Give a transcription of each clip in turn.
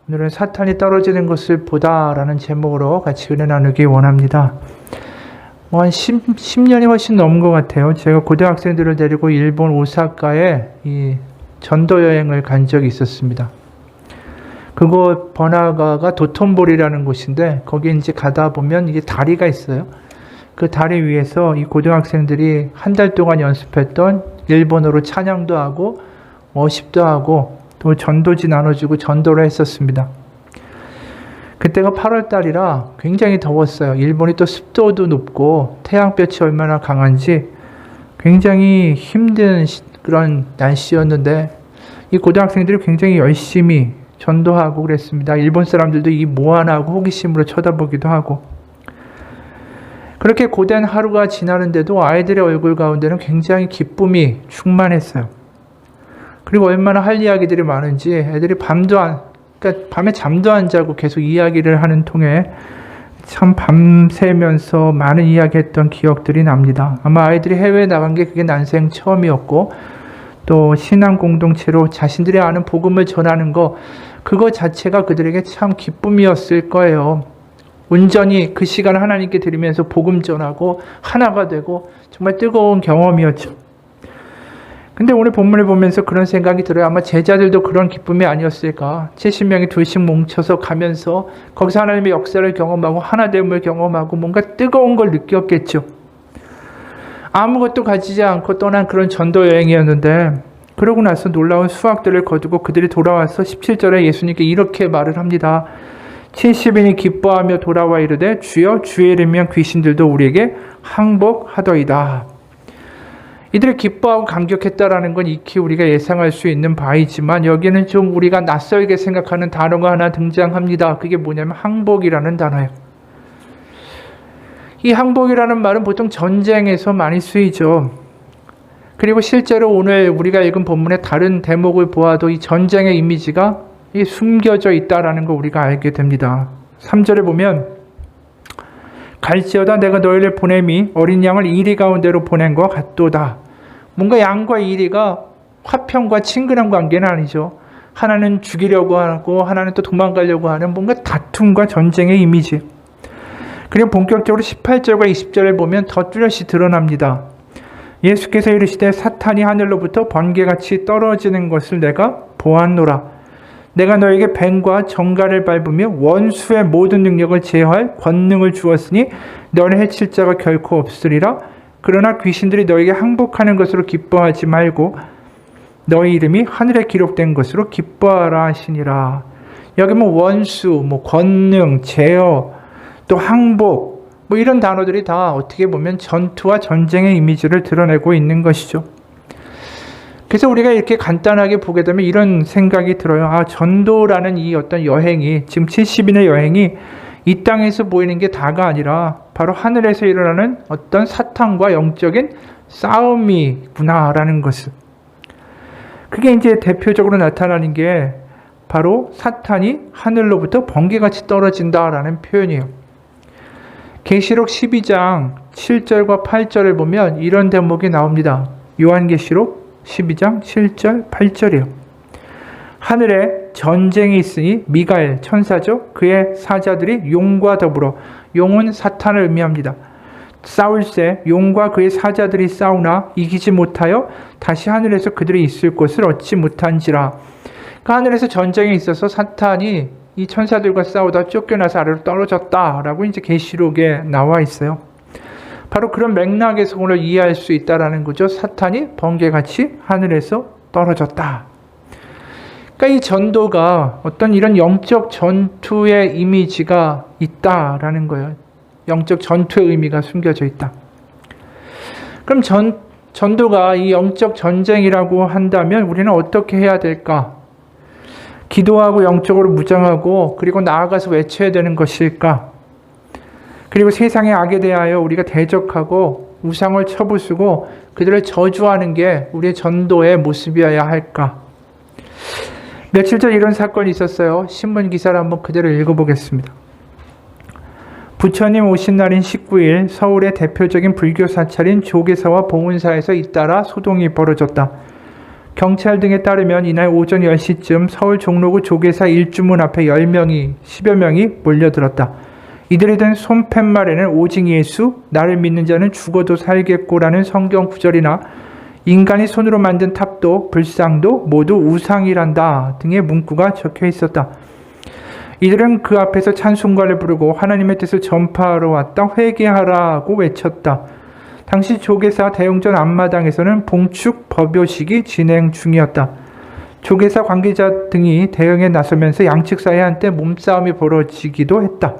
오늘은 사탄이 떨어지는 것을 보다라는 제목으로 같이 은혜 나누기 원합니다. 한 10년이 훨씬 넘은 것 같아요. 제가 고등학생들을 데리고 일본 오사카에 이 전도 여행을 간 적이 있었습니다. 그곳 번화가가 도톤보리라는 곳인데 거기 이제 가다 보면 이게 다리가 있어요. 그 다리 위에서 이 고등학생들이 한 달 동안 연습했던 일본어로 찬양도 하고 워십도 하고 또 전도지 나눠주고 전도를 했었습니다. 그때가 8월 달이라 굉장히 더웠어요. 일본이 또 습도도 높고 태양볕이 얼마나 강한지 굉장히 힘든 그런 날씨였는데 이 고등학생들이 굉장히 열심히 전도하고 그랬습니다. 일본 사람들도 이 뭐하나 하고 호기심으로 쳐다보기도 하고 그렇게 고된 하루가 지나는데도 아이들의 얼굴 가운데는 굉장히 기쁨이 충만했어요. 그리고 얼마나 할 이야기들이 많은지 애들이 그러니까 밤에 잠도 안 자고 계속 이야기를 하는 통에 참 밤새면서 많은 이야기했던 기억들이 납니다. 아마 아이들이 해외에 나간 게 그게 난생 처음이었고 또 신앙 공동체로 자신들이 아는 복음을 전하는 그거 자체가 그들에게 참 기쁨이었을 거예요. 온전히 그 시간을 하나님께 드리면서 복음 전하고 하나가 되고 정말 뜨거운 경험이었죠. 근데 오늘 본문을 보면서 그런 생각이 들어요. 아마 제자들도 그런 기쁨이 아니었을까. 70명이 둘씩 뭉쳐서 가면서 거기서 하나님의 역사를 경험하고 하나됨을 경험하고 뭔가 뜨거운 걸 느꼈겠죠. 아무것도 가지지 않고 떠난 그런 전도 여행이었는데 그러고 나서 놀라운 수확들을 거두고 그들이 돌아와서 17절에 예수님께 이렇게 말을 합니다. 70인이 기뻐하며 돌아와 이르되 주여 주의 이름이면 귀신들도 우리에게 항복하더이다. 이들이 기뻐하고 감격했다라는 건 익히 우리가 예상할 수 있는 바이지만 여기는 좀 우리가 낯설게 생각하는 단어가 하나 등장합니다. 그게 뭐냐면 항복이라는 단어예요. 이 항복이라는 말은 보통 전쟁에서 많이 쓰이죠. 그리고 실제로 오늘 우리가 읽은 본문의 다른 대목을 보아도 이 전쟁의 이미지가 숨겨져 있다라는 걸 우리가 알게 됩니다. 3절에 보면 갈지어다 내가 너희를 보냄이 어린 양을 이리 가운데로 보낸 것 같도다. 뭔가 양과 이리가 화평과 친근한 관계는 아니죠. 하나는 죽이려고 하고 하나는 또 도망가려고 하는 뭔가 다툼과 전쟁의 이미지. 그리고 본격적으로 18절과 20절을 보면 더 뚜렷이 드러납니다. 예수께서 이르시되 사탄이 하늘로부터 번개같이 떨어지는 것을 내가 보았노라. 내가 너에게 뱀과 정갈을 밟으며 원수의 모든 능력을 제어할 권능을 주었으니 너를 해칠 자가 결코 없으리라. 그러나 귀신들이 너에게 항복하는 것으로 기뻐하지 말고 너희 이름이 하늘에 기록된 것으로 기뻐하라 하시니라. 여기 원수, 권능, 제어, 또 항복 이런 단어들이 다 어떻게 보면 전투와 전쟁의 이미지를 드러내고 있는 것이죠. 그래서 우리가 이렇게 간단하게 보게 되면 이런 생각이 들어요. 전도라는 이 어떤 여행이, 지금 70인의 여행이 이 땅에서 보이는 게 다가 아니라 바로 하늘에서 일어나는 어떤 사탄과 영적인 싸움이구나라는 것을. 그게 이제 대표적으로 나타나는 게 바로 사탄이 하늘로부터 번개같이 떨어진다라는 표현이에요. 계시록 12장 7절과 8절을 보면 이런 대목이 나옵니다. 요한계시록 12장 7절 8절이에요. 하늘에 전쟁이 있으니 미가엘 천사죠. 그의 사자들이 용과 더불어, 용은 사탄을 의미합니다. 싸울새 용과 그의 사자들이 싸우나 이기지 못하여 다시 하늘에서 그들이 있을 곳을 얻지 못한지라. 그 하늘에서 전쟁이 있어서 사탄이 이 천사들과 싸우다 쫓겨나서 아래로 떨어졌다라고 이제 계시록에 나와 있어요. 바로 그런 맥락에서 오늘 이해할 수 있다라는 거죠. 사탄이 번개같이 하늘에서 떨어졌다. 그러니까 이 전도가 어떤 이런 영적 전투의 이미지가 있다라는 거예요. 영적 전투의 의미가 숨겨져 있다. 그럼 전도가 이 영적 전쟁이라고 한다면 우리는 어떻게 해야 될까? 기도하고 영적으로 무장하고 그리고 나아가서 외쳐야 되는 것일까? 그리고 세상의 악에 대하여 우리가 대적하고 우상을 쳐부수고 그들을 저주하는 게 우리의 전도의 모습이어야 할까? 며칠 전 이런 사건이 있었어요. 신문 기사를 한번 그대로 읽어보겠습니다. 부처님 오신 날인 19일 서울의 대표적인 불교 사찰인 조계사와 봉은사에서 잇따라 소동이 벌어졌다. 경찰 등에 따르면 이날 오전 10시쯤 서울 종로구 조계사 일주문 앞에 10여 명이 몰려들었다. 이들이 든 손팻말에는 오직 예수, 나를 믿는 자는 죽어도 살겠고라는 성경 구절이나 인간이 손으로 만든 탑도 불상도 모두 우상이란다 등의 문구가 적혀 있었다. 이들은 그 앞에서 찬송가를 부르고 하나님의 뜻을 전파하러 왔다 회개하라고 외쳤다. 당시 조계사 대웅전 앞마당에서는 봉축 법요식이 진행 중이었다. 조계사 관계자 등이 대응에 나서면서 양측 사이에 한때 몸싸움이 벌어지기도 했다.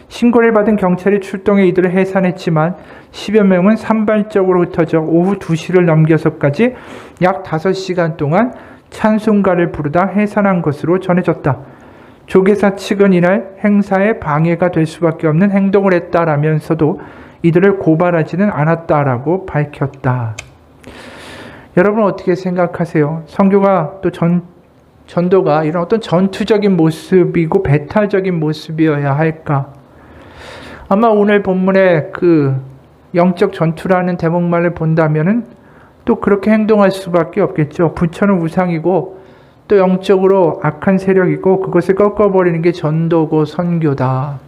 신고를 받은 경찰이 출동해 이들을 해산했지만 10여 명은 산발적으로 흩어져 오후 2시를 넘겨서까지 약 5시간 동안 찬송가를 부르다 해산한 것으로 전해졌다. 조계사 측은 이날 행사에 방해가 될 수밖에 없는 행동을 했다라면서도 이들을 고발하지는 않았다라고 밝혔다. 여러분 어떻게 생각하세요? 선교가 또 전도가 이런 어떤 전투적인 모습이고 배타적인 모습이어야 할까? 아마 오늘 본문의 그 영적 전투라는 대목만을 본다면은 또 그렇게 행동할 수밖에 없겠죠. 부처는 우상이고 또 영적으로 악한 세력이고 그것을 꺾어버리는 게 전도고 선교다.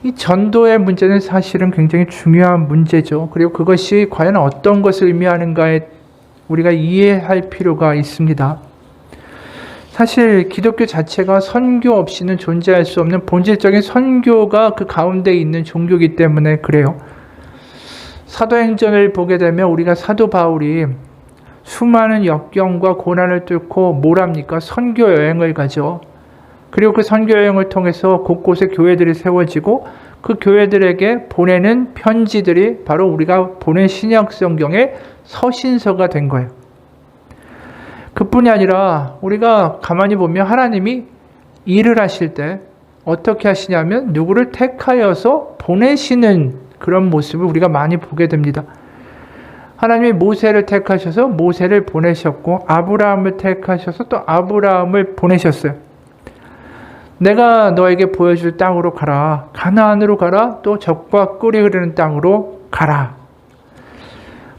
이 전도의 문제는 사실은 굉장히 중요한 문제죠. 그리고 그것이 과연 어떤 것을 의미하는가에 우리가 이해할 필요가 있습니다. 사실 기독교 자체가 선교 없이는 존재할 수 없는 본질적인 선교가 그 가운데 있는 종교이기 때문에 그래요. 사도행전을 보게 되면 우리가 사도 바울이 수많은 역경과 고난을 뚫고 뭘 합니까? 선교 여행을 가죠. 그리고 그 선교 여행을 통해서 곳곳에 교회들이 세워지고 그 교회들에게 보내는 편지들이 바로 우리가 보낸 신약 성경의 서신서가 된 거예요. 그뿐이 아니라 우리가 가만히 보면 하나님이 일을 하실 때 어떻게 하시냐면 누구를 택하여서 보내시는 그런 모습을 우리가 많이 보게 됩니다. 하나님이 모세를 택하셔서 모세를 보내셨고 아브라함을 택하셔서 또 아브라함을 보내셨어요. 내가 너에게 보여줄 땅으로 가라. 가나안으로 가라. 또 젖과 꿀이 흐르는 땅으로 가라.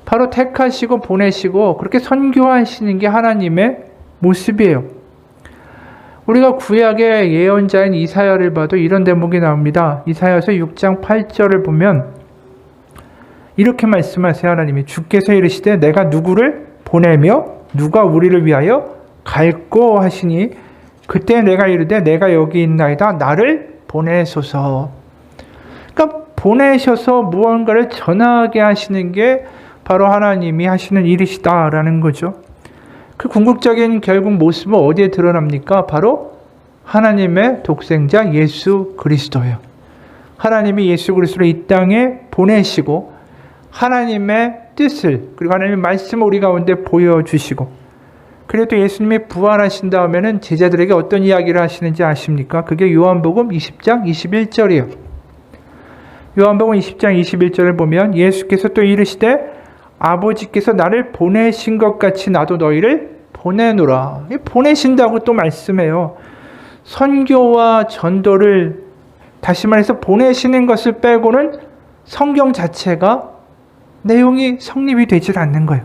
바로 택하시고 보내시고 그렇게 선교하시는 게 하나님의 모습이에요. 우리가 구약의 예언자인 이사야를 봐도 이런 대목이 나옵니다. 이사야서 6장 8절을 보면 이렇게 말씀하세요. 하나님이 주께서 이르시되 내가 누구를 보내며 누가 우리를 위하여 갈꼬 하시니 그때 내가 이르되 내가 여기 있나이다 나를 보내소서. 그러니까 보내셔서 무언가를 전하게 하시는 게 바로 하나님이 하시는 일이시다라는 거죠. 그 궁극적인 결국 모습은 어디에 드러납니까? 바로 하나님의 독생자 예수 그리스도예요. 하나님이 예수 그리스도를 이 땅에 보내시고 하나님의 뜻을 그리고 하나님의 말씀을 우리 가운데 보여주시고 그리고 또 예수님이 부활하신 다음에는 제자들에게 어떤 이야기를 하시는지 아십니까? 그게 요한복음 20장 21절이에요. 요한복음 20장 21절을 보면 예수께서 또 이르시되 아버지께서 나를 보내신 것 같이 나도 너희를 보내노라. 보내신다고 또 말씀해요. 선교와 전도를 다시 말해서 보내시는 것을 빼고는 성경 자체가 내용이 성립이 되질 않는 거예요.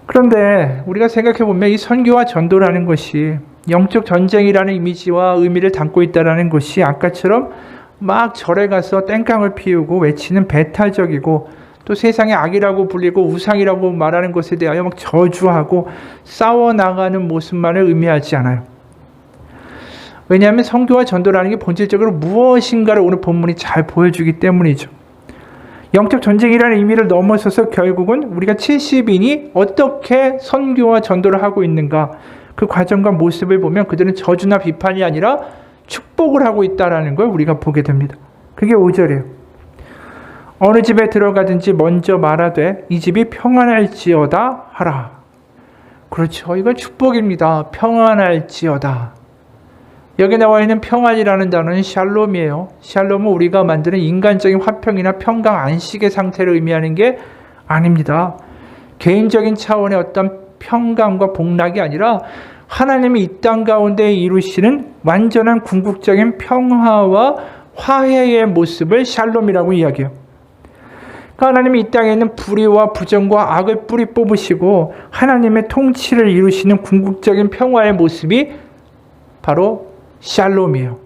그런데 우리가 생각해 보면 이 선교와 전도라는 것이 영적 전쟁이라는 이미지와 의미를 담고 있다는 것이 아까처럼 막 절에 가서 땡깡을 피우고 외치는 배타적이고 또 세상의 악이라고 불리고 우상이라고 말하는 것에 대하여 막 저주하고 싸워나가는 모습만을 의미하지 않아요. 왜냐하면 선교와 전도라는 게 본질적으로 무엇인가를 오늘 본문이 잘 보여주기 때문이죠. 영적 전쟁이라는 의미를 넘어서서 결국은 우리가 70인이 어떻게 선교와 전도를 하고 있는가 그 과정과 모습을 보면 그들은 저주나 비판이 아니라 축복을 하고 있다는 걸 우리가 보게 됩니다. 그게 5절이에요. 어느 집에 들어가든지 먼저 말하되 이 집이 평안할지어다 하라. 그렇죠. 이건 축복입니다. 평안할지어다. 여기 나와 있는 평안이라는 단어는 샬롬이에요. 샬롬은 우리가 만드는 인간적인 화평이나 평강, 안식의 상태를 의미하는 게 아닙니다. 개인적인 차원의 어떤 평강과 복락이 아니라 하나님이 이 땅 가운데 이루시는 완전한 궁극적인 평화와 화해의 모습을 샬롬이라고 이야기해요. 그러니까 하나님이 이 땅에 있는 불의와 부정과 악을 뿌리 뽑으시고 하나님의 통치를 이루시는 궁극적인 평화의 모습이 바로 샬롬이에요.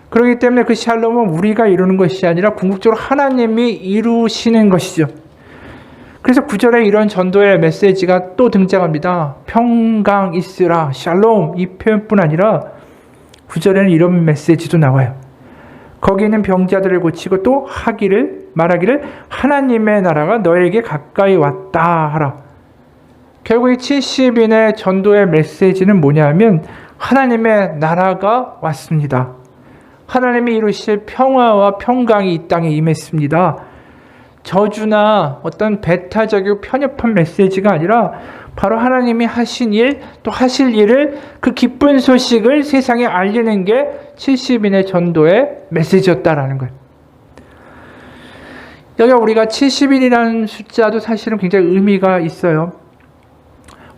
그렇기 때문에 그 샬롬은 우리가 이루는 것이 아니라 궁극적으로 하나님이 이루시는 것이죠. 그래서 9절에 이런 전도의 메시지가 또 등장합니다. 평강 있으라, 샬롬, 이 표현뿐 아니라 9절에는 이런 메시지도 나와요. 거기 있는 병자들을 고치고 또 말하기를 하나님의 나라가 너에게 가까이 왔다 하라. 결국 이 70인의 전도의 메시지는 뭐냐면 하나님의 나라가 왔습니다. 하나님이 이루실 평화와 평강이 이 땅에 임했습니다. 저주나 어떤 배타적이고 편협한 메시지가 아니라 바로 하나님이 하신 일, 또 하실 일을 그 기쁜 소식을 세상에 알리는 게 70인의 전도의 메시지였다라는 거예요. 여기 우리가 70인이라는 숫자도 사실은 굉장히 의미가 있어요.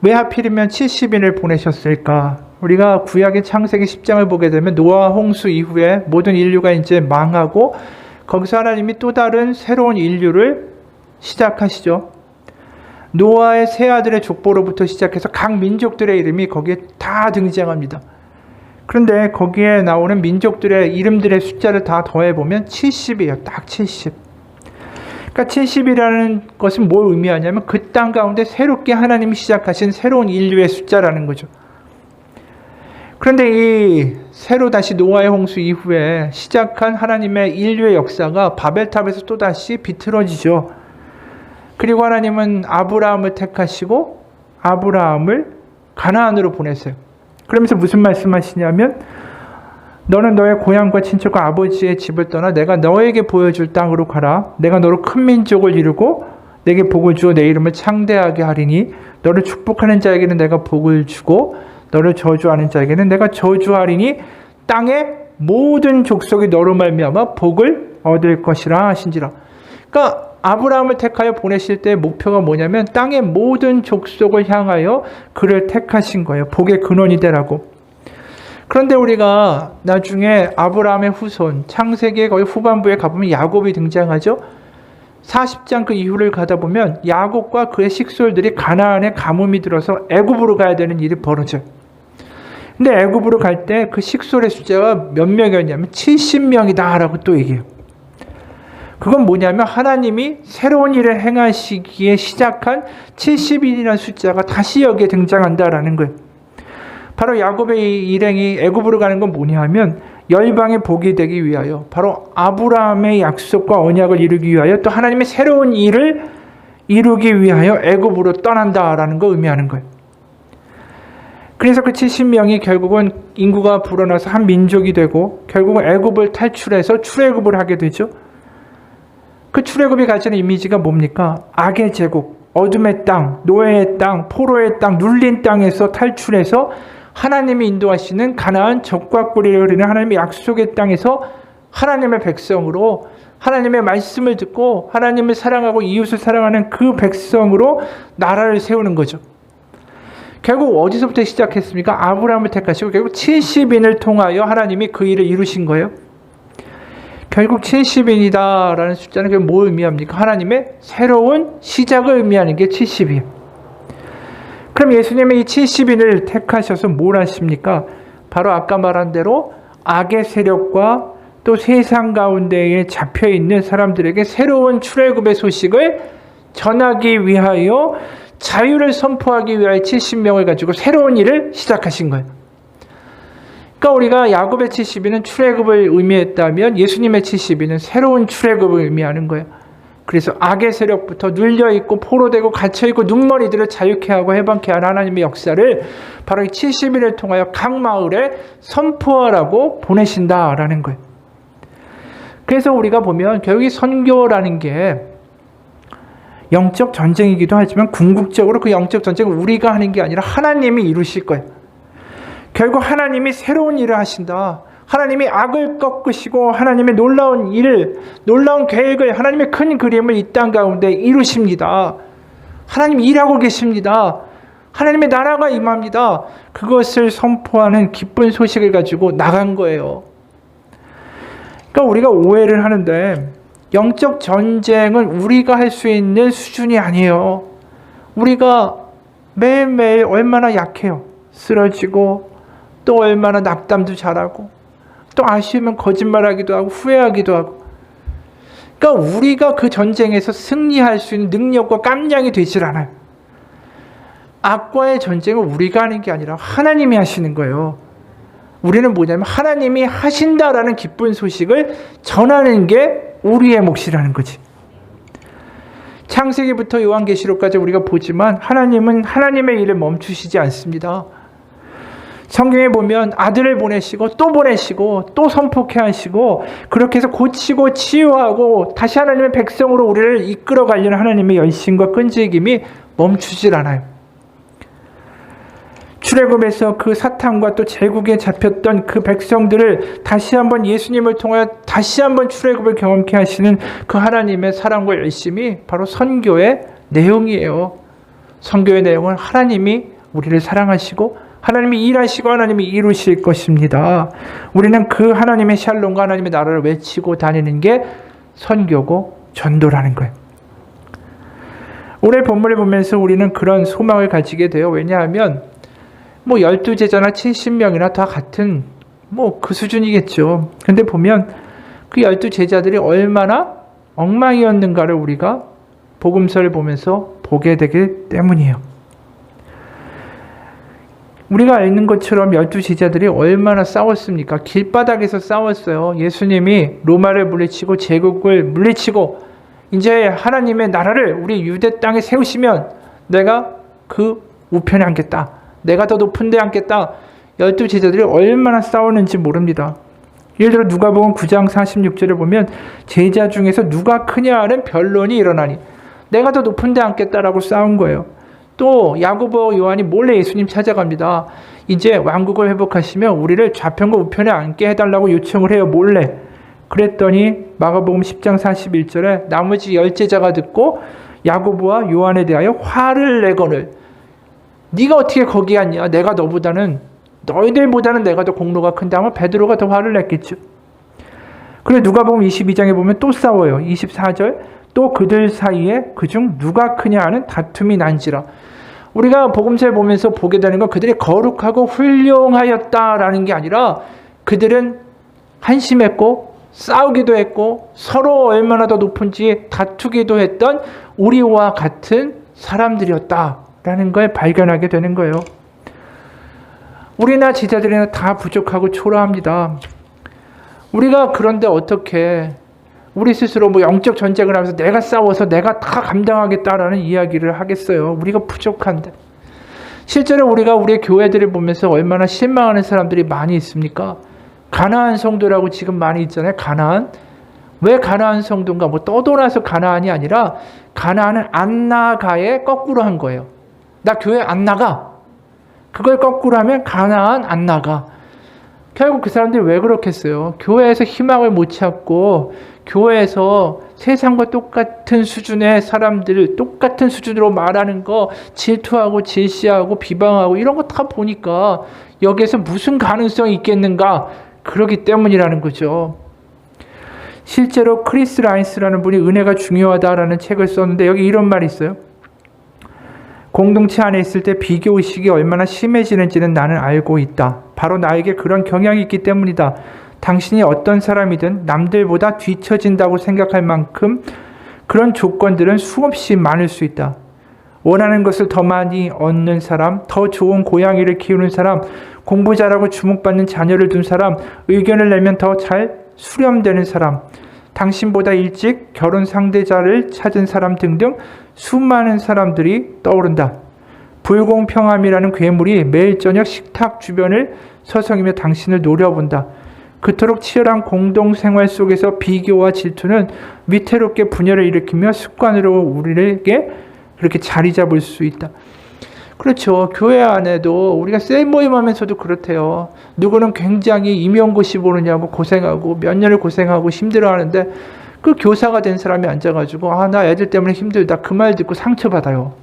왜 하필이면 70인을 보내셨을까? 우리가 구약의 창세기 10장을 보게 되면 노아 홍수 이후에 모든 인류가 이제 망하고 거기서 하나님이 또 다른 새로운 인류를 시작하시죠. 노아의 세 아들의 족보로부터 시작해서 각 민족들의 이름이 거기에 다 등장합니다. 그런데 거기에 나오는 민족들의 이름들의 숫자를 다 더해보면 70이에요. 딱 70. 그러니까 70이라는 것은 뭘 의미하냐면 그 땅 가운데 새롭게 하나님이 시작하신 새로운 인류의 숫자라는 거죠. 그런데 이 새로 다시 노아의 홍수 이후에 시작한 하나님의 인류의 역사가 바벨탑에서 또다시 비틀어지죠. 그리고 하나님은 아브라함을 택하시고 아브라함을 가나안으로 보내세요. 그러면서 무슨 말씀하시냐면 너는 너의 고향과 친척과 아버지의 집을 떠나 내가 너에게 보여줄 땅으로 가라. 내가 너로 큰 민족을 이루고 내게 복을 주어 내 이름을 창대하게 하리니 너를 축복하는 자에게는 내가 복을 주고 너를 저주하는 자에게는 내가 저주하리니 땅의 모든 족속이 너로 말미암아 복을 얻을 것이라 하신지라. 그러니까 아브라함을 택하여 보내실 때의 목표가 뭐냐면 땅의 모든 족속을 향하여 그를 택하신 거예요. 복의 근원이 되라고. 그런데 우리가 나중에 아브라함의 후손 창세기의 거의 후반부에 가보면 야곱이 등장하죠. 40장 그 이후를 가다 보면 야곱과 그의 식솔들이 가나안에 가뭄이 들어서 애굽으로 가야 되는 일이 벌어져요. 근데 애굽으로 갈 때 그 식솔의 숫자가 몇 명이었냐면 70명이다 라고 또 얘기해요. 그건 뭐냐면 하나님이 새로운 일을 행하시기에 시작한 70인이라는 숫자가 다시 여기에 등장한다라는 거예요. 바로 야곱의 일행이 애굽으로 가는 건 뭐냐면 열방의 복이 되기 위하여 바로 아브라함의 약속과 언약을 이루기 위하여 또 하나님의 새로운 일을 이루기 위하여 애굽으로 떠난다라는 걸 의미하는 거예요. 그래서 그 70명이 결국은 인구가 불어나서 한 민족이 되고 결국은 애굽을 탈출해서 출애굽을 하게 되죠. 그 출애굽이 가지는 이미지가 뭡니까? 악의 제국, 어둠의 땅, 노예의 땅, 포로의 땅, 눌린 땅에서 탈출해서 하나님이 인도하시는 가나안 적과 꿀이를 흐르는 하나님의 약속의 땅에서 하나님의 백성으로 하나님의 말씀을 듣고 하나님을 사랑하고 이웃을 사랑하는 그 백성으로 나라를 세우는 거죠. 결국 어디서부터 시작했습니까? 아브라함을 택하시고 결국 70인을 통하여 하나님이 그 일을 이루신 거예요. 결국 70인이다라는 숫자는 그게 뭘 의미합니까? 하나님의 새로운 시작을 의미하는 게 70이에요. 그럼 예수님이 이 70인을 택하셔서 뭘 하십니까? 바로 아까 말한 대로 악의 세력과 또 세상 가운데에 잡혀있는 사람들에게 새로운 출애굽의 소식을 전하기 위하여 자유를 선포하기 위하여 70명을 가지고 새로운 일을 시작하신 거예요. 그러니까 우리가 야곱의 70인은 출애굽을 의미했다면 예수님의 70인은 새로운 출애굽을 의미하는 거예요. 그래서 악의 세력부터 눌려있고 포로되고 갇혀있고 눈머리들을 자유케 하고 해방케 하는 하나님의 역사를 바로 이 70인을 통하여 각 마을에 선포하라고 보내신다라는 거예요. 그래서 우리가 보면 결국 이 선교라는 게 영적 전쟁이기도 하지만 궁극적으로 그 영적 전쟁은 우리가 하는 게 아니라 하나님이 이루실 거예요. 결국 하나님이 새로운 일을 하신다. 하나님이 악을 꺾으시고 하나님의 놀라운 일을, 놀라운 계획을, 하나님의 큰 그림을 이 땅 가운데 이루십니다. 하나님 일하고 계십니다. 하나님의 나라가 임합니다. 그것을 선포하는 기쁜 소식을 가지고 나간 거예요. 그러니까 우리가 오해를 하는데 영적 전쟁은 우리가 할 수 있는 수준이 아니에요. 우리가 매일매일 얼마나 약해요. 쓰러지고 또 얼마나 낙담도 잘하고 또 아쉬우면 거짓말하기도 하고 후회하기도 하고. 그러니까 우리가 그 전쟁에서 승리할 수 있는 능력과 깜냥이 되질 않아요. 악과의 전쟁은 우리가 하는 게 아니라 하나님이 하시는 거예요. 우리는 뭐냐면 하나님이 하신다라는 기쁜 소식을 전하는 게 우리의 몫이라는 거지. 창세기부터 요한계시록까지 우리가 보지만 하나님은 하나님의 일을 멈추시지 않습니다. 성경에 보면 아들을 보내시고 또 선포케 하시고 그렇게 해서 고치고 치유하고 다시 하나님의 백성으로 우리를 이끌어 가려는 하나님의 열심과 끈질김이 멈추질 않아요. 출애굽에서 그 사탄과 또 제국에 잡혔던 그 백성들을 다시 한번 예수님을 통하여 다시 한번 출애굽을 경험케 하시는 그 하나님의 사랑과 열심이 바로 선교의 내용이에요. 선교의 내용은 하나님이 우리를 사랑하시고 하나님이 일하시고 하나님이 이루실 것입니다. 우리는 그 하나님의 샬롬과 하나님의 나라를 외치고 다니는 게 선교고 전도라는 거예요. 오늘 본문을 보면서 우리는 그런 소망을 가지게 돼요. 왜냐하면 12제자나 70명이나 다 같은 그 수준이겠죠. 근데 보면 그 12제자들이 얼마나 엉망이었는가를 우리가 복음서를 보면서 보게 되기 때문이에요. 우리가 아는 것처럼 12제자들이 얼마나 싸웠습니까? 길바닥에서 싸웠어요. 예수님이 로마를 물리치고 제국을 물리치고 이제 하나님의 나라를 우리 유대 땅에 세우시면 내가 그 우편에 앉겠다. 내가 더 높은 데 앉겠다. 12제자들이 얼마나 싸웠는지 모릅니다. 예를 들어 누가복음 9장 46절을 보면 제자 중에서 누가 크냐는 변론이 일어나니 내가 더 높은 데 앉겠다라고 싸운 거예요. 또 야고보 요한이 몰래 예수님 찾아갑니다. 이제 왕국을 회복하시면 우리를 좌편과 우편에 앉게 해달라고 요청을 해요. 몰래. 그랬더니 마가복음 10장 41절에 나머지 10제자가 듣고 야고보와 요한에 대하여 화를 내거늘 네가 어떻게 거기 앉냐? 내가 너희들보다는 내가 더 공로가 큰데 아마 베드로가 더 화를 냈겠죠. 그래 누가복음 22장에 보면 또 싸워요. 24절 또 그들 사이에 그중 누가 크냐 하는 다툼이 난지라. 우리가 복음서를 보면서 보게 되는 건 그들이 거룩하고 훌륭하였다라는 게 아니라 그들은 한심했고 싸우기도 했고 서로 얼마나 더 높은지 다투기도 했던 우리와 같은 사람들이었다라는 걸 발견하게 되는 거예요. 우리나 제자들이나 다 부족하고 초라합니다. 우리가 그런데 어떻게 우리 스스로 영적 전쟁을 하면서 내가 싸워서 내가 다 감당하겠다라는 이야기를 하겠어요. 우리가 부족한데. 실제로 우리가 우리의 교회들을 보면서 얼마나 실망하는 사람들이 많이 있습니까? 가나안 성도라고 지금 많이 있잖아요. 가나안. 왜 가나안 성도인가? 떠돌아서 가나안이 아니라 가나안은 안 나가에 거꾸로 한 거예요. 나 교회 안 나가. 그걸 거꾸로 하면 가나안 안 나가. 결국 그 사람들이 왜 그렇겠어요? 교회에서 희망을 못 찾고 교회에서 세상과 똑같은 수준의 사람들 똑같은 수준으로 말하는 거 질투하고 질시하고 비방하고 이런 거 다 보니까 여기에서 무슨 가능성이 있겠는가? 그러기 때문이라는 거죠. 실제로 크리스 라인스라는 분이 은혜가 중요하다라는 책을 썼는데 여기 이런 말이 있어요. 공동체 안에 있을 때 비교의식이 얼마나 심해지는지는 나는 알고 있다. 바로 나에게 그런 경향이 있기 때문이다. 당신이 어떤 사람이든 남들보다 뒤처진다고 생각할 만큼 그런 조건들은 수없이 많을 수 있다. 원하는 것을 더 많이 얻는 사람, 더 좋은 고양이를 키우는 사람, 공부 잘하고 주목받는 자녀를 둔 사람, 의견을 내면 더 잘 수렴되는 사람, 당신보다 일찍 결혼 상대자를 찾은 사람 등등 수많은 사람들이 떠오른다. 불공평함이라는 괴물이 매일 저녁 식탁 주변을 서성이며 당신을 노려본다. 그토록 치열한 공동생활 속에서 비교와 질투는 위태롭게 분열을 일으키며 습관으로 우리에게 그렇게 자리 잡을 수 있다. 그렇죠. 교회 안에도 우리가 셀 모임하면서도 그렇대요. 누구는 굉장히 임용고시 보느냐고 고생하고 몇 년을 고생하고 힘들어하는데 그 교사가 된 사람이 앉아가지고 나 애들 때문에 힘들다 그 말 듣고 상처받아요.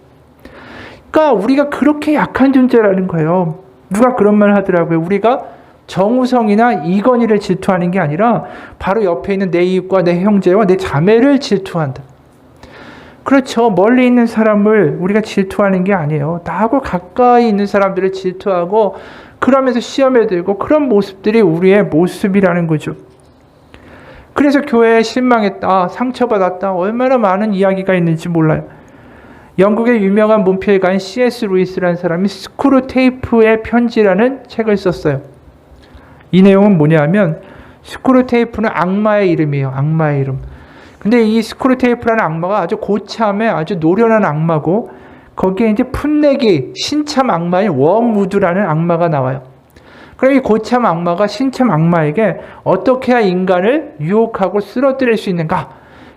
그러니까 우리가 그렇게 약한 존재라는 거예요. 누가 그런 말 하더라고요. 우리가 정우성이나 이건희를 질투하는 게 아니라 바로 옆에 있는 내 이웃과 내 형제와 내 자매를 질투한다. 그렇죠. 멀리 있는 사람을 우리가 질투하는 게 아니에요. 나하고 가까이 있는 사람들을 질투하고 그러면서 시험에 들고 그런 모습들이 우리의 모습이라는 거죠. 그래서 교회에 실망했다, 상처받았다, 얼마나 많은 이야기가 있는지 몰라요. 영국의 유명한 문필가인 C.S. 루이스라는 사람이 스크루테이프의 편지라는 책을 썼어요. 이 내용은 뭐냐면 스크루테이프는 악마의 이름이에요. 악마의 이름. 근데 이 스크루테이프라는 악마가 아주 고참의 아주 노련한 악마고 거기에 이제 풋내기 신참 악마인 웜우드라는 악마가 나와요. 그럼 이 고참 악마가 신참 악마에게 어떻게 해야 인간을 유혹하고 쓰러뜨릴 수 있는가?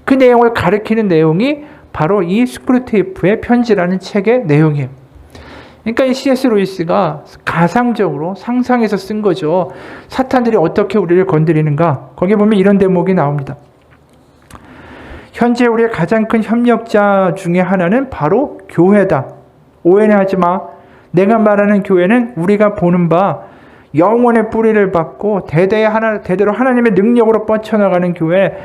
그 내용을 가리키는 내용이 바로 이 스크루테이프의 편지라는 책의 내용이에요. 그러니까 이 C.S. 루이스가 가상적으로 상상해서 쓴 거죠. 사탄들이 어떻게 우리를 건드리는가? 거기 보면 이런 대목이 나옵니다. 현재 우리의 가장 큰 협력자 중에 하나는 바로 교회다. 오해는 하지 마. 내가 말하는 교회는 우리가 보는 바 영원의 뿌리를 받고 대대로 하나님의 능력으로 뻗쳐나가는 교회,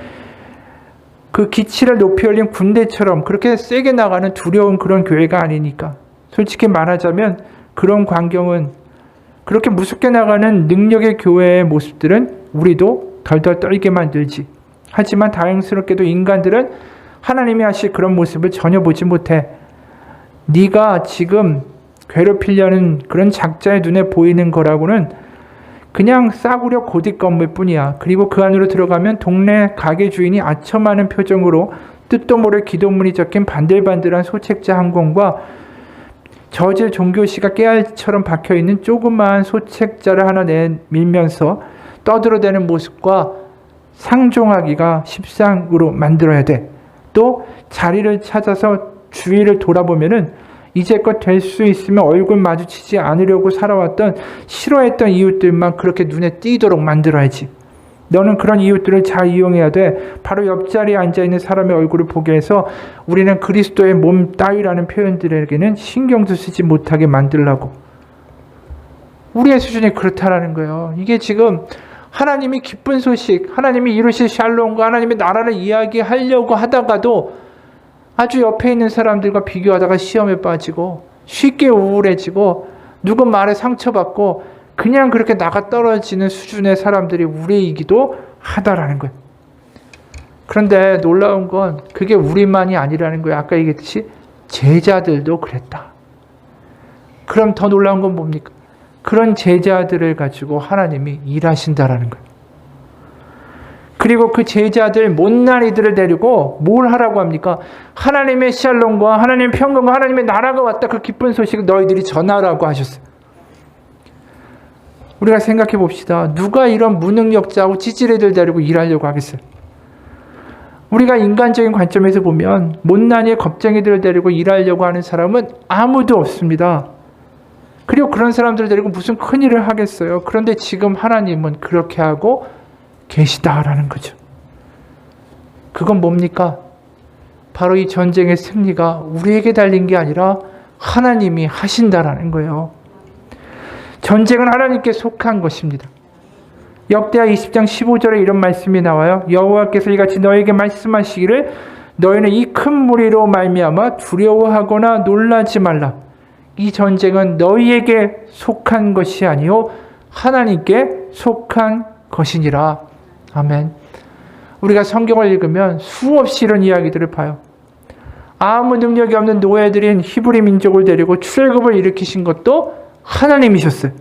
그 기치를 높이 올린 군대처럼 그렇게 세게 나가는 두려운 그런 교회가 아니니까. 솔직히 말하자면 그런 광경은, 그렇게 무섭게 나가는 능력의 교회의 모습들은 우리도 덜덜 떨게 만들지. 하지만 다행스럽게도 인간들은 하나님이 하실 그런 모습을 전혀 보지 못해. 네가 지금 괴롭히려는 그런 작자의 눈에 보이는 거라고는 그냥 싸구려 고딕 건물 뿐이야. 그리고 그 안으로 들어가면 동네 가게 주인이 아첨하는 표정으로 뜻도 모를 기도문이 적힌 반들반들한 소책자 한 권과 저질 종교시가 깨알처럼 박혀있는 조그마한 소책자를 하나 내밀면서 떠들어대는 모습과 상종하기가 십상으로 만들어야 돼. 또 자리를 찾아서 주위를 돌아보면은 이제껏 될 수 있으면 얼굴 마주치지 않으려고 살아왔던 싫어했던 이웃들만 그렇게 눈에 띄도록 만들어야지. 너는 그런 이웃들을 잘 이용해야 돼. 바로 옆자리에 앉아있는 사람의 얼굴을 보게 해서 우리는 그리스도의 몸 따위라는 표현들에게는 신경도 쓰지 못하게 만들라고. 우리의 수준이 그렇다라는 거예요. 이게 지금 하나님이 기쁜 소식, 하나님이 이루실 샬롬과 하나님의 나라를 이야기하려고 하다가도 아주 옆에 있는 사람들과 비교하다가 시험에 빠지고 쉽게 우울해지고 누구 말에 상처받고 그냥 그렇게 나가 떨어지는 수준의 사람들이 우리이기도 하다라는 거예요. 그런데 놀라운 건 그게 우리만이 아니라는 거예요. 아까 얘기했듯이 제자들도 그랬다. 그럼 더 놀라운 건 뭡니까? 그런 제자들을 가지고 하나님이 일하신다라는 거예요. 그리고 그 제자들 못난이들을 데리고 뭘 하라고 합니까? 하나님의 샬롬과 하나님의 평강과 하나님의 나라가 왔다. 그 기쁜 소식을 너희들이 전하라고 하셨어요. 우리가 생각해 봅시다. 누가 이런 무능력자하고 찌질이들 데리고 일하려고 하겠어요? 우리가 인간적인 관점에서 보면 못난이의 겁쟁이들을 데리고 일하려고 하는 사람은 아무도 없습니다. 그리고 그런 사람들을 데리고 무슨 큰일을 하겠어요? 그런데 지금 하나님은 그렇게 하고 계시다라는 거죠. 그건 뭡니까? 바로 이 전쟁의 승리가 우리에게 달린 게 아니라 하나님이 하신다라는 거예요. 전쟁은 하나님께 속한 것입니다. 역대하 20장 15절에 이런 말씀이 나와요. 여호와께서 이같이 너에게 말씀하시기를 너희는 이 큰 무리로 말미암아 두려워하거나 놀라지 말라. 이 전쟁은 너희에게 속한 것이 아니요 하나님께 속한 것이니라. 아멘. 우리가 성경을 읽으면 수없이 이런 이야기들을 봐요. 아무 능력이 없는 노예들인 히브리 민족을 데리고 출애굽을 일으키신 것도 하나님이셨어요.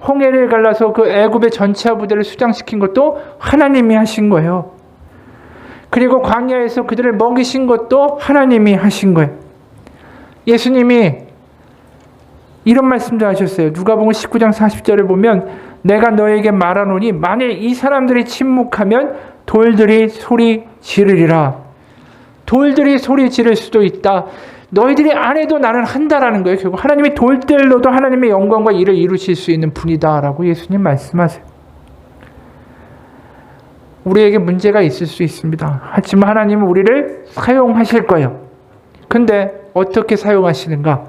홍해를 갈라서 그 애굽의 전차 부대를 수장시킨 것도 하나님이 하신 거예요. 그리고 광야에서 그들을 먹이신 것도 하나님이 하신 거예요. 예수님이 이런 말씀도 하셨어요. 누가복음 19장 40절에 보면 내가 너에게 말하노니 만일 이 사람들이 침묵하면 돌들이 소리 지르리라. 돌들이 소리 지를 수도 있다. 너희들이 안 해도 나는 한다라는 거예요. 결국 하나님이 돌들로도 하나님의 영광과 일을 이루실 수 있는 분이다라고 예수님 말씀하세요. 우리에게 문제가 있을 수 있습니다. 하지만 하나님은 우리를 사용하실 거예요. 근데 어떻게 사용하시는가?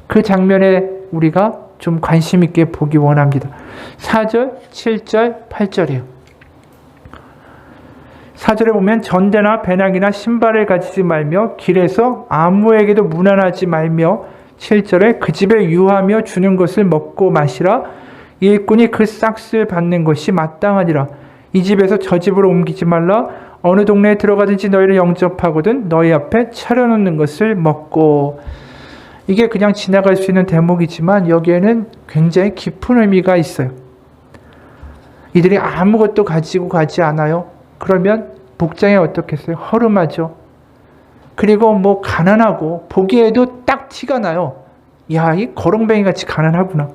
그 장면에 우리가 좀 관심 있게 보기 원합니다. 4절, 7절, 8절이에요. 4절에 보면 전대나 배낭이나 신발을 가지지 말며 길에서 아무에게도 무난하지 말며 7절에 그 집에 유하며 주는 것을 먹고 마시라. 일꾼이 그 싹을 받는 것이 마땅하니라. 이 집에서 저 집으로 옮기지 말라. 어느 동네에 들어가든지 너희를 영접하거든 너희 앞에 차려놓는 것을 먹고. 이게 그냥 지나갈 수 있는 대목이지만 여기에는 굉장히 깊은 의미가 있어요. 이들이 아무것도 가지고 가지 않아요. 그러면 복장이 어떻겠어요? 허름하죠. 그리고 뭐 가난하고 보기에도 딱 티가 나요. 야, 이 거렁뱅이 같이 가난하구나.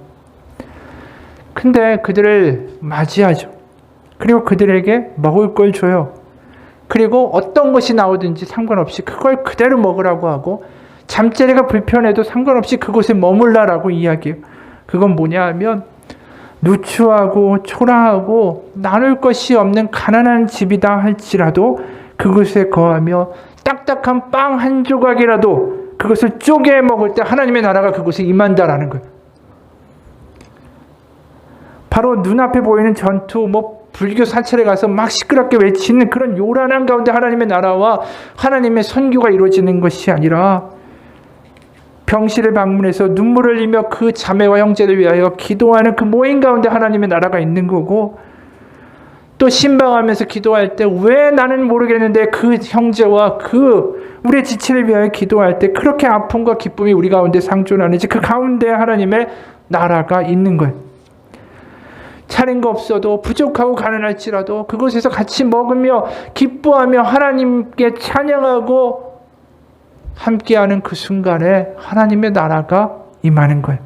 근데 그들을 맞이하죠. 그리고 그들에게 먹을 걸 줘요. 그리고 어떤 것이 나오든지 상관없이 그걸 그대로 먹으라고 하고 잠자리가 불편해도 상관없이 그곳에 머물라라고 이야기해요. 그건 뭐냐 하면 누추하고 초라하고 나눌 것이 없는 가난한 집이다 할지라도 그곳에 거하며 딱딱한 빵 한 조각이라도 그것을 쪼개 먹을 때 하나님의 나라가 그곳에 임한다라는 거예요. 바로 눈앞에 보이는 전투, 불교 사찰에 가서 막 시끄럽게 외치는 그런 요란한 가운데 하나님의 나라와 하나님의 선교가 이루어지는 것이 아니라 병실을 방문해서 눈물을 흘리며 그 자매와 형제를 위하여 기도하는 그 모임 가운데 하나님의 나라가 있는 거고, 또 신방하면서 기도할 때 왜 나는 모르겠는데 그 형제와 그 우리의 지체를 위하여 기도할 때 그렇게 아픔과 기쁨이 우리 가운데 상존하는지 그 가운데 하나님의 나라가 있는 거예요. 차린 거 없어도 부족하고 가난할지라도 그곳에서 같이 먹으며 기뻐하며 하나님께 찬양하고 함께하는 그 순간에 하나님의 나라가 임하는 거예요.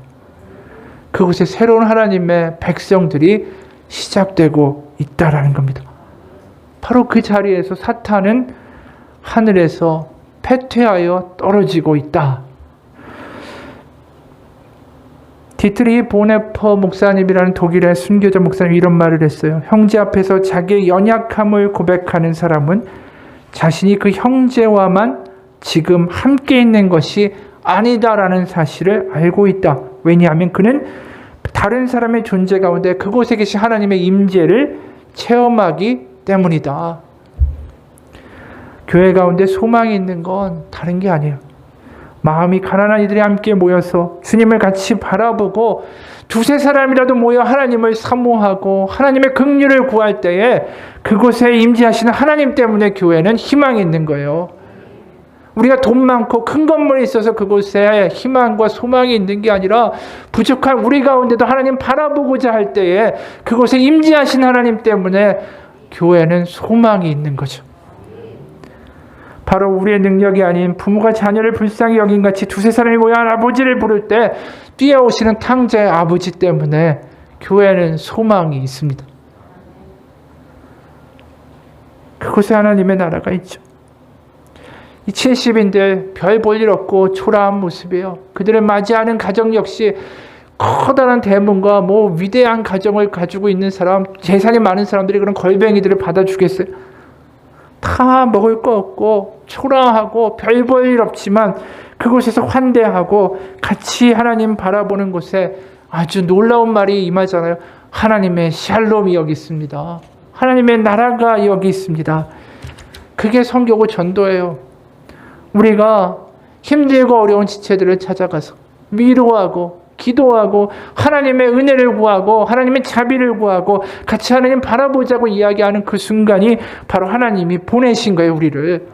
그곳에 새로운 하나님의 백성들이 시작되고 있다라는 겁니다. 바로 그 자리에서 사탄은 하늘에서 패퇴하여 떨어지고 있다. 디트리히 보네퍼 목사님이라는 독일의 순교자 목사님이 이런 말을 했어요. 형제 앞에서 자기의 연약함을 고백하는 사람은 자신이 그 형제와만 지금 함께 있는 것이 아니다라는 사실을 알고 있다. 왜냐하면 그는 다른 사람의 존재 가운데 그곳에 계신 하나님의 임재를 체험하기 때문이다. 교회 가운데 소망이 있는 건 다른 게 아니에요. 마음이 가난한 이들이 함께 모여서 주님을 같이 바라보고 두세 사람이라도 모여 하나님을 사모하고 하나님의 긍휼을 구할 때에 그곳에 임재하시는 하나님 때문에 교회는 희망이 있는 거예요. 우리가 돈 많고 큰 건물이 있어서 그곳에 희망과 소망이 있는 게 아니라 부족한 우리 가운데도 하나님 바라보고자 할 때에 그곳에 임재하신 하나님 때문에 교회는 소망이 있는 거죠. 바로 우리의 능력이 아닌 부모가 자녀를 불쌍히 여긴 같이 두세 사람이 모여 아버지를 부를 때 뛰어오시는 탕자의 아버지 때문에 교회는 소망이 있습니다. 그곳에 하나님의 나라가 있죠. 이 70인들 별 볼 일 없고 초라한 모습이에요. 그들을 맞이하는 가정 역시 커다란 대문과 위대한 가정을 가지고 있는 사람, 재산이 많은 사람들이 그런 걸뱅이들을 받아주겠어요? 다 먹을 거 없고 초라하고 별 볼 일 없지만 그곳에서 환대하고 같이 하나님 바라보는 곳에 아주 놀라운 말이 임하잖아요. 하나님의 샬롬이 여기 있습니다. 하나님의 나라가 여기 있습니다. 그게 선교고 전도예요. 우리가 힘들고 어려운 지체들을 찾아가서 위로하고 기도하고 하나님의 은혜를 구하고 하나님의 자비를 구하고 같이 하나님 바라보자고 이야기하는 그 순간이 바로 하나님이 보내신 거예요, 우리를.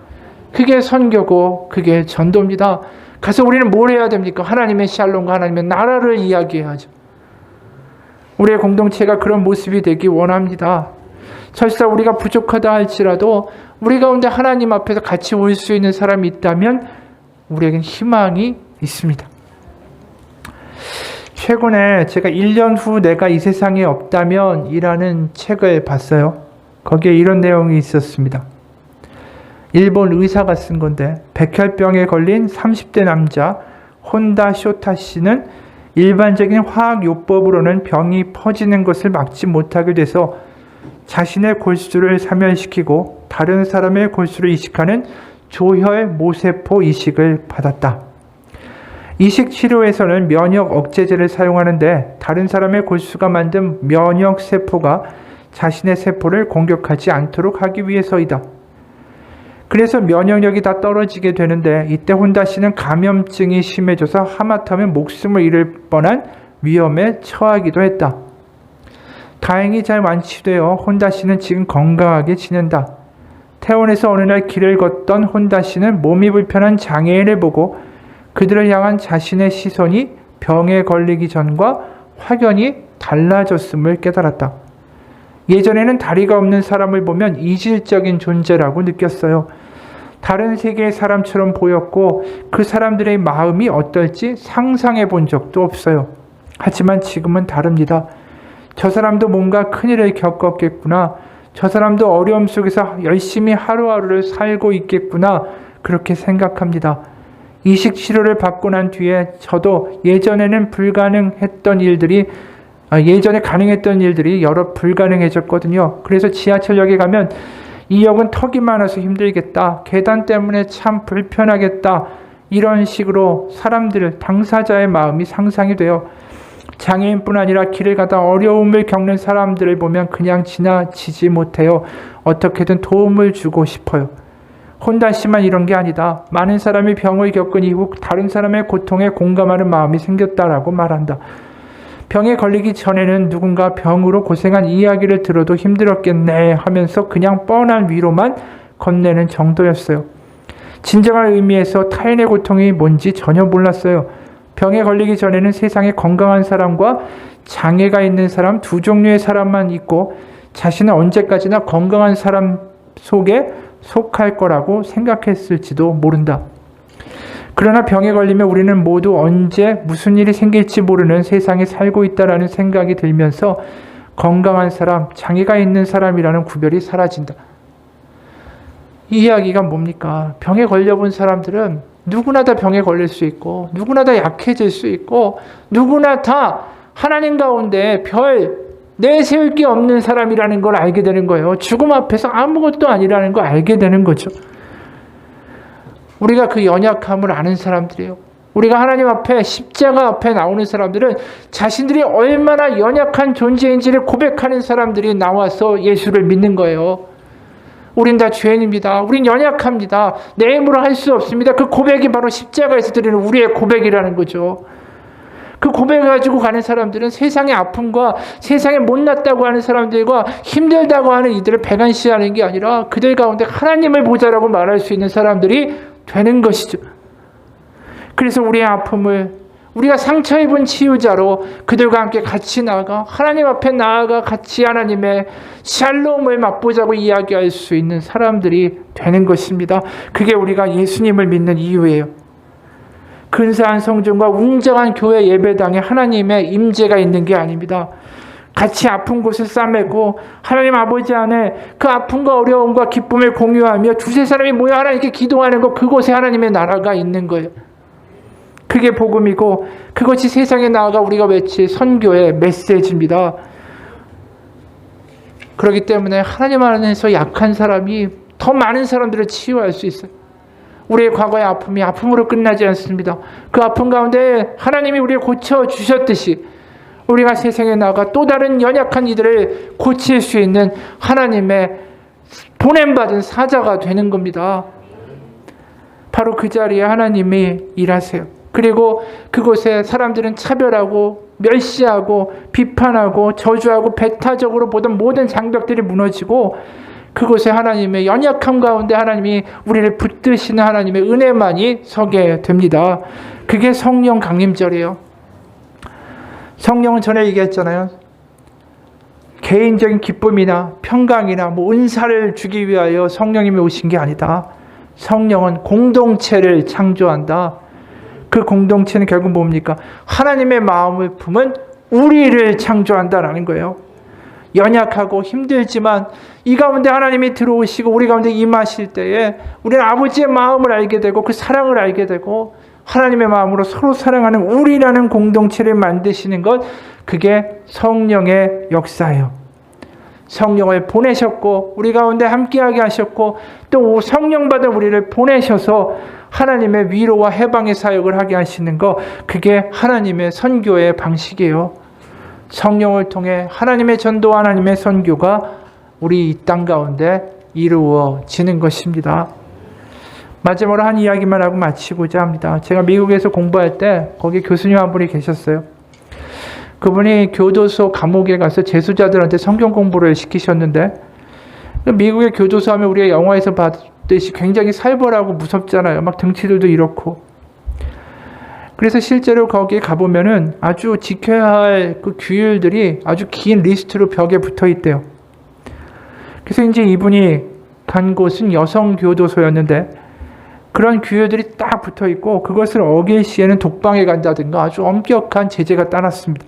그게 선교고 그게 전도입니다. 가서 우리는 뭘 해야 됩니까? 하나님의 샬롬과 하나님의 나라를 이야기해야죠. 우리의 공동체가 그런 모습이 되기 원합니다. 설사 우리가 부족하다 할지라도 우리 가운데 하나님 앞에서 같이 올 수 있는 사람이 있다면 우리에겐 희망이 있습니다. 최근에 제가 1년 후 내가 이 세상에 없다면 이라는 책을 봤어요. 거기에 이런 내용이 있었습니다. 일본 의사가 쓴 건데 백혈병에 걸린 30대 남자 혼다 쇼타 씨는 일반적인 화학요법으로는 병이 퍼지는 것을 막지 못하게 돼서 자신의 골수를 사멸시키고 다른 사람의 골수를 이식하는 조혈 모세포 이식을 받았다. 이식 치료에서는 면역 억제제를 사용하는데 다른 사람의 골수가 만든 면역 세포가 자신의 세포를 공격하지 않도록 하기 위해서이다. 그래서 면역력이 다 떨어지게 되는데 이때 혼다 씨는 감염증이 심해져서 하마터면 목숨을 잃을 뻔한 위험에 처하기도 했다. 다행히 잘 완치되어 혼다 씨는 지금 건강하게 지낸다. 퇴원해서 어느 날 길을 걷던 혼다 씨는 몸이 불편한 장애인을 보고 그들을 향한 자신의 시선이 병에 걸리기 전과 확연히 달라졌음을 깨달았다. 예전에는 다리가 없는 사람을 보면 이질적인 존재라고 느꼈어요. 다른 세계의 사람처럼 보였고 그 사람들의 마음이 어떨지 상상해 본 적도 없어요. 하지만 지금은 다릅니다. 저 사람도 뭔가 큰일을 겪었겠구나. 저 사람도 어려움 속에서 열심히 하루하루를 살고 있겠구나. 그렇게 생각합니다. 이식 치료를 받고 난 뒤에 저도 예전에 가능했던 일들이 여러 불가능해졌거든요. 그래서 지하철역에 가면 이 역은 턱이 많아서 힘들겠다. 계단 때문에 참 불편하겠다. 이런 식으로 당사자의 마음이 상상이 돼요. 장애인뿐 아니라 길을 가다 어려움을 겪는 사람들을 보면 그냥 지나치지 못해요. 어떻게든 도움을 주고 싶어요. 혼다 씨만 이런 게 아니다. 많은 사람이 병을 겪은 이후 다른 사람의 고통에 공감하는 마음이 생겼다라고 말한다. 병에 걸리기 전에는 누군가 병으로 고생한 이야기를 들어도 힘들었겠네 하면서 그냥 뻔한 위로만 건네는 정도였어요. 진정한 의미에서 타인의 고통이 뭔지 전혀 몰랐어요. 병에 걸리기 전에는 세상에 건강한 사람과 장애가 있는 사람 두 종류의 사람만 있고 자신은 언제까지나 건강한 사람 속에 속할 거라고 생각했을지도 모른다. 그러나 병에 걸리면 우리는 모두 언제 무슨 일이 생길지 모르는 세상에 살고 있다라는 생각이 들면서 건강한 사람, 장애가 있는 사람이라는 구별이 사라진다. 이 이야기가 뭡니까? 병에 걸려본 사람들은 누구나 다 병에 걸릴 수 있고 누구나 다 약해질 수 있고 누구나 다 하나님 가운데 별 내세울 게 없는 사람이라는 걸 알게 되는 거예요. 죽음 앞에서 아무것도 아니라는 걸 알게 되는 거죠. 우리가 그 연약함을 아는 사람들이에요. 우리가 하나님 앞에 십자가 앞에 나오는 사람들은 자신들이 얼마나 연약한 존재인지를 고백하는 사람들이 나와서 예수를 믿는 거예요. 우린 다 죄인입니다. 우린 연약합니다. 내 힘으로 할 수 없습니다. 그 고백이 바로 십자가에서 드리는 우리의 고백이라는 거죠. 그 고백을 가지고 가는 사람들은 세상의 아픔과 세상에 못났다고 하는 사람들과 힘들다고 하는 이들을 배관시하는 게 아니라 그들 가운데 하나님을 보자라고 말할 수 있는 사람들이 되는 것이죠. 그래서 우리의 아픔을 우리가 상처 입은 치유자로 그들과 함께 같이 나아가 하나님 앞에 나아가 같이 하나님의 샬롬을 맛보자고 이야기할 수 있는 사람들이 되는 것입니다. 그게 우리가 예수님을 믿는 이유예요. 근사한 성전과 웅장한 교회 예배당에 하나님의 임재가 있는 게 아닙니다. 같이 아픈 곳을 싸매고 하나님 아버지 안에 그 아픔과 어려움과 기쁨을 공유하며 두세 사람이 모여 하나님께 기도하는 것, 그곳에 하나님의 나라가 있는 거예요. 그게 복음이고 그것이 세상에 나아가 우리가 외칠 선교의 메시지입니다. 그렇기 때문에 하나님 안에서 약한 사람이 더 많은 사람들을 치유할 수 있어요. 우리의 과거의 아픔이 아픔으로 끝나지 않습니다. 그 아픔 가운데 하나님이 우리를 고쳐주셨듯이 우리가 세상에 나가 또 다른 연약한 이들을 고칠 수 있는 하나님의 보냄받은 사자가 되는 겁니다. 바로 그 자리에 하나님이 일하세요. 그리고 그곳에 사람들은 차별하고 멸시하고 비판하고 저주하고 배타적으로 보던 모든 장벽들이 무너지고 그곳에 하나님의 연약함 가운데 하나님이 우리를 붙드시는 하나님의 은혜만이 서게 됩니다. 그게 성령 강림절이에요. 성령은 전에 얘기했잖아요. 개인적인 기쁨이나 평강이나 은사를 주기 위하여 성령님이 오신 게 아니다. 성령은 공동체를 창조한다. 그 공동체는 결국 뭡니까? 하나님의 마음을 품은 우리를 창조한다라는 거예요. 연약하고 힘들지만 이 가운데 하나님이 들어오시고 우리 가운데 임하실 때에 우리는 아버지의 마음을 알게 되고 그 사랑을 알게 되고 하나님의 마음으로 서로 사랑하는 우리라는 공동체를 만드시는 것, 그게 성령의 역사예요. 성령을 보내셨고 우리 가운데 함께하게 하셨고 또 성령 받은 우리를 보내셔서 하나님의 위로와 해방의 사역을 하게 하시는 거, 그게 하나님의 선교의 방식이에요. 성령을 통해 하나님의 전도와 하나님의 선교가 우리 이 땅 가운데 이루어지는 것입니다. 마지막으로 한 이야기만 하고 마치고자 합니다. 제가 미국에서 공부할 때 거기 교수님 한 분이 계셨어요. 그분이 교도소 감옥에 가서 재수자들한테 성경 공부를 시키셨는데, 미국의 교도소 하면 우리가 영화에서 봤듯이 굉장히 살벌하고 무섭잖아요. 막 등치들도 이렇고. 그래서 실제로 거기에 가보면은 아주 지켜야 할 그 규율들이 아주 긴 리스트로 벽에 붙어 있대요. 그래서 이제 이분이 간 곳은 여성 교도소였는데, 그런 규율들이 딱 붙어 있고 그것을 어길 시에는 독방에 간다든가 아주 엄격한 제재가 따랐습니다.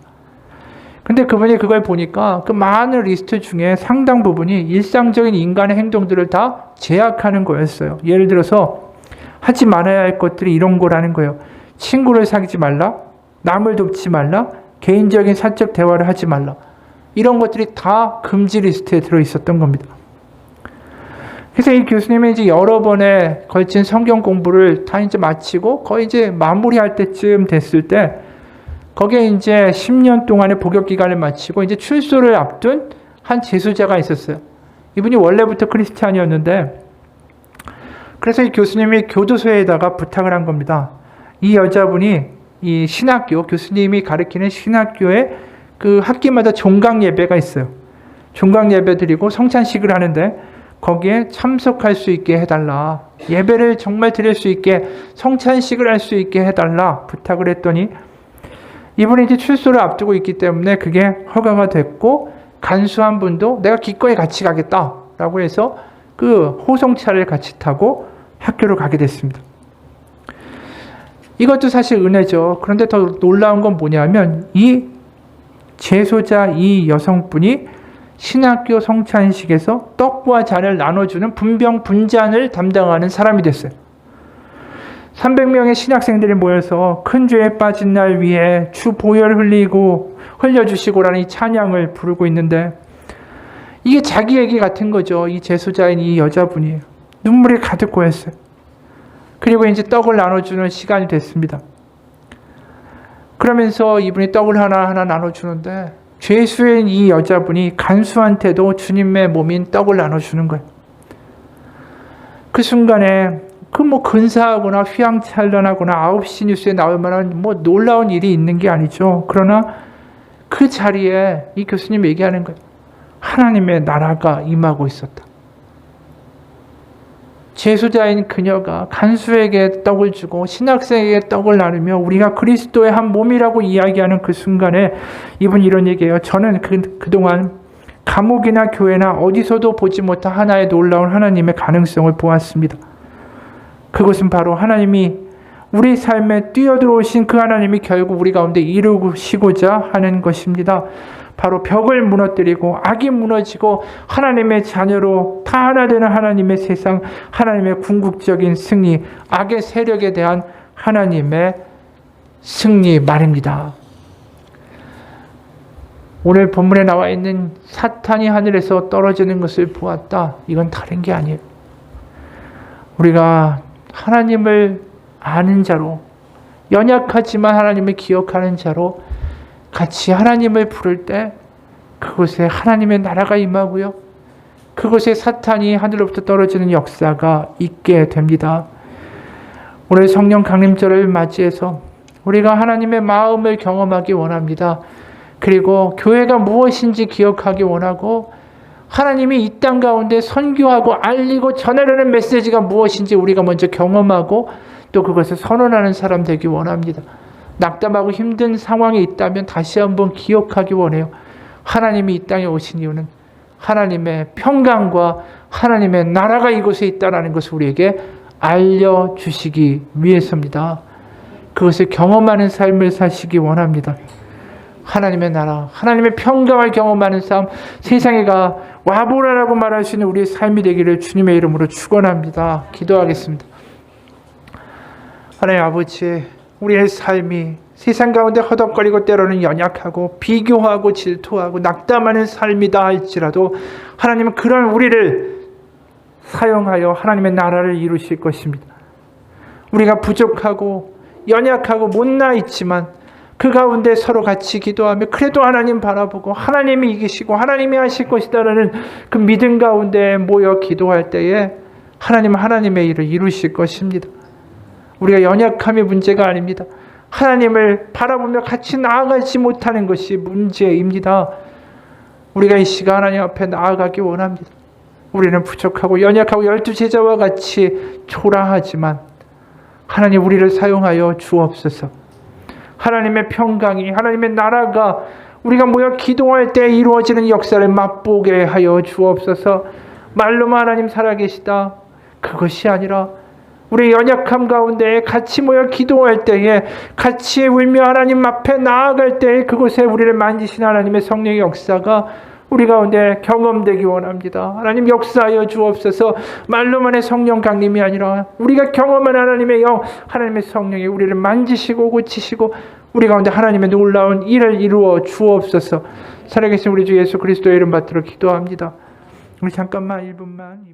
근데 그분이 그걸 보니까 그 많은 리스트 중에 상당 부분이 일상적인 인간의 행동들을 다 제약하는 거였어요. 예를 들어서 하지 말아야 할 것들이 이런 거라는 거예요. 친구를 사귀지 말라, 남을 돕지 말라, 개인적인 사적 대화를 하지 말라. 이런 것들이 다 금지 리스트에 들어있었던 겁니다. 그래서 이 교수님이 이제 여러 번에 걸친 성경 공부를 다 이제 마치고 거의 이제 마무리할 때쯤 됐을 때, 거기에 이제 10년 동안의 복역 기간을 마치고 이제 출소를 앞둔 한 재수자가 있었어요. 이분이 원래부터 크리스찬이었는데, 그래서 이 교수님이 교도소에다가 부탁을 한 겁니다. 이 여자분이 이 신학교, 교수님이 가르치는 신학교에 그 학기마다 종강 예배가 있어요. 종강 예배 드리고 성찬식을 하는데 거기에 참석할 수 있게 해달라. 예배를 정말 드릴 수 있게, 성찬식을 할 수 있게 해달라 부탁을 했더니, 이분이 이제 출소를 앞두고 있기 때문에 그게 허가가 됐고, 간수한 분도 내가 기꺼이 같이 가겠다라고 해서 그 호송차를 같이 타고 학교를 가게 됐습니다. 이것도 사실 은혜죠. 그런데 더 놀라운 건 뭐냐면, 이 재소자 이 여성분이 신학교 성찬식에서 떡과 잔을 나눠주는 분병 분잔을 담당하는 사람이 됐어요. 300명의 신학생들이 모여서 큰 죄에 빠진 날 위해 주 보혈 흘려주시고라는 이 찬양을 부르고 있는데, 이게 자기 얘기 같은 거죠. 이 재수자인 이 여자분이 눈물이 가득 고였어요. 그리고 이제 떡을 나눠주는 시간이 됐습니다. 그러면서 이분이 떡을 하나하나 나눠주는데, 죄수인 이 여자분이 간수한테도 주님의 몸인 떡을 나눠주는 거예요. 그 순간에 그 뭐 근사하거나 휘황찬란하거나 9시 뉴스에 나올 만한 뭐 놀라운 일이 있는 게 아니죠. 그러나 그 자리에 이 교수님이 얘기하는 거예요. 하나님의 나라가 임하고 있었다. 재수자인 그녀가 간수에게 떡을 주고 신학생에게 떡을 나누며 우리가 그리스도의 한 몸이라고 이야기하는 그 순간에 이분이 이런 얘기예요. 저는 그동안 감옥이나 교회나 어디서도 보지 못한 하나의 놀라운 하나님의 가능성을 보았습니다. 그것은 바로 하나님이 우리 삶에 뛰어들어오신 그 하나님이 결국 우리 가운데 이루시고자 하는 것입니다. 바로 벽을 무너뜨리고 악이 무너지고 하나님의 자녀로 다 하나 되는 하나님의 세상, 하나님의 궁극적인 승리, 악의 세력에 대한 하나님의 승리 말입니다. 오늘 본문에 나와 있는 사탄이 하늘에서 떨어지는 것을 보았다. 이건 다른 게 아니에요. 우리가 하나님을 아는 자로, 연약하지만 하나님을 기억하는 자로 같이 하나님을 부를 때 그곳에 하나님의 나라가 임하고요, 그곳에 사탄이 하늘로부터 떨어지는 역사가 있게 됩니다. 오늘 성령 강림절을 맞이해서 우리가 하나님의 마음을 경험하기 원합니다. 그리고 교회가 무엇인지 기억하기 원하고, 하나님이 이 땅 가운데 선교하고 알리고 전하려는 메시지가 무엇인지 우리가 먼저 경험하고 또 그것을 선언하는 사람 되기 원합니다. 낙담하고 힘든 상황에 있다면 다시 한번 기억하기 원해요. 하나님이 이 땅에 오신 이유는 하나님의 평강과 하나님의 나라가 이곳에 있다는 것을 우리에게 알려주시기 위해서입니다. 그것을 경험하는 삶을 사시기 원합니다. 하나님의 나라, 하나님의 평강을 경험하는 삶, 세상에가 와보라라고 말할 수 있는 우리의 삶이 되기를 주님의 이름으로 축원합니다. 기도하겠습니다. 하나님 아버지, 우리의 삶이 세상 가운데 허덕거리고 때로는 연약하고 비교하고 질투하고 낙담하는 삶이다 할지라도 하나님은 그런 우리를 사용하여 하나님의 나라를 이루실 것입니다. 우리가 부족하고 연약하고 못나 있지만 그 가운데 서로 같이 기도하며 그래도 하나님 바라보고 하나님이 이기시고 하나님이 하실 것이다라는 그 믿음 가운데 모여 기도할 때에 하나님은 하나님의 일을 이루실 것입니다. 우리가 연약함이 문제가 아닙니다. 하나님을 바라보며 같이 나아가지 못하는 것이 문제입니다. 우리가 이 시간 하나님 앞에 나아가기 원합니다. 우리는 부족하고 연약하고 12제자와 같이 초라하지만 하나님 우리를 사용하여 주옵소서. 하나님의 평강이 하나님의 나라가 우리가 모여 기도할 때 이루어지는 역사를 맛보게 하여 주옵소서. 말로만 하나님 살아계시다 그것이 아니라 우리 연약함 가운데 같이 모여 기도할 때에 같이 울며 하나님 앞에 나아갈 때에 그곳에 우리를 만지신 하나님의 성령의 역사가 우리 가운데 경험되기 원합니다. 하나님 역사하여 주옵소서. 말로만의 성령 강림이 아니라 우리가 경험한 하나님의 영, 하나님의 성령이 우리를 만지시고 고치시고 우리 가운데 하나님의 놀라운 일을 이루어 주옵소서. 살아계신 우리 주 예수 그리스도의 이름 받들어 기도합니다. 우리 잠깐만 1분만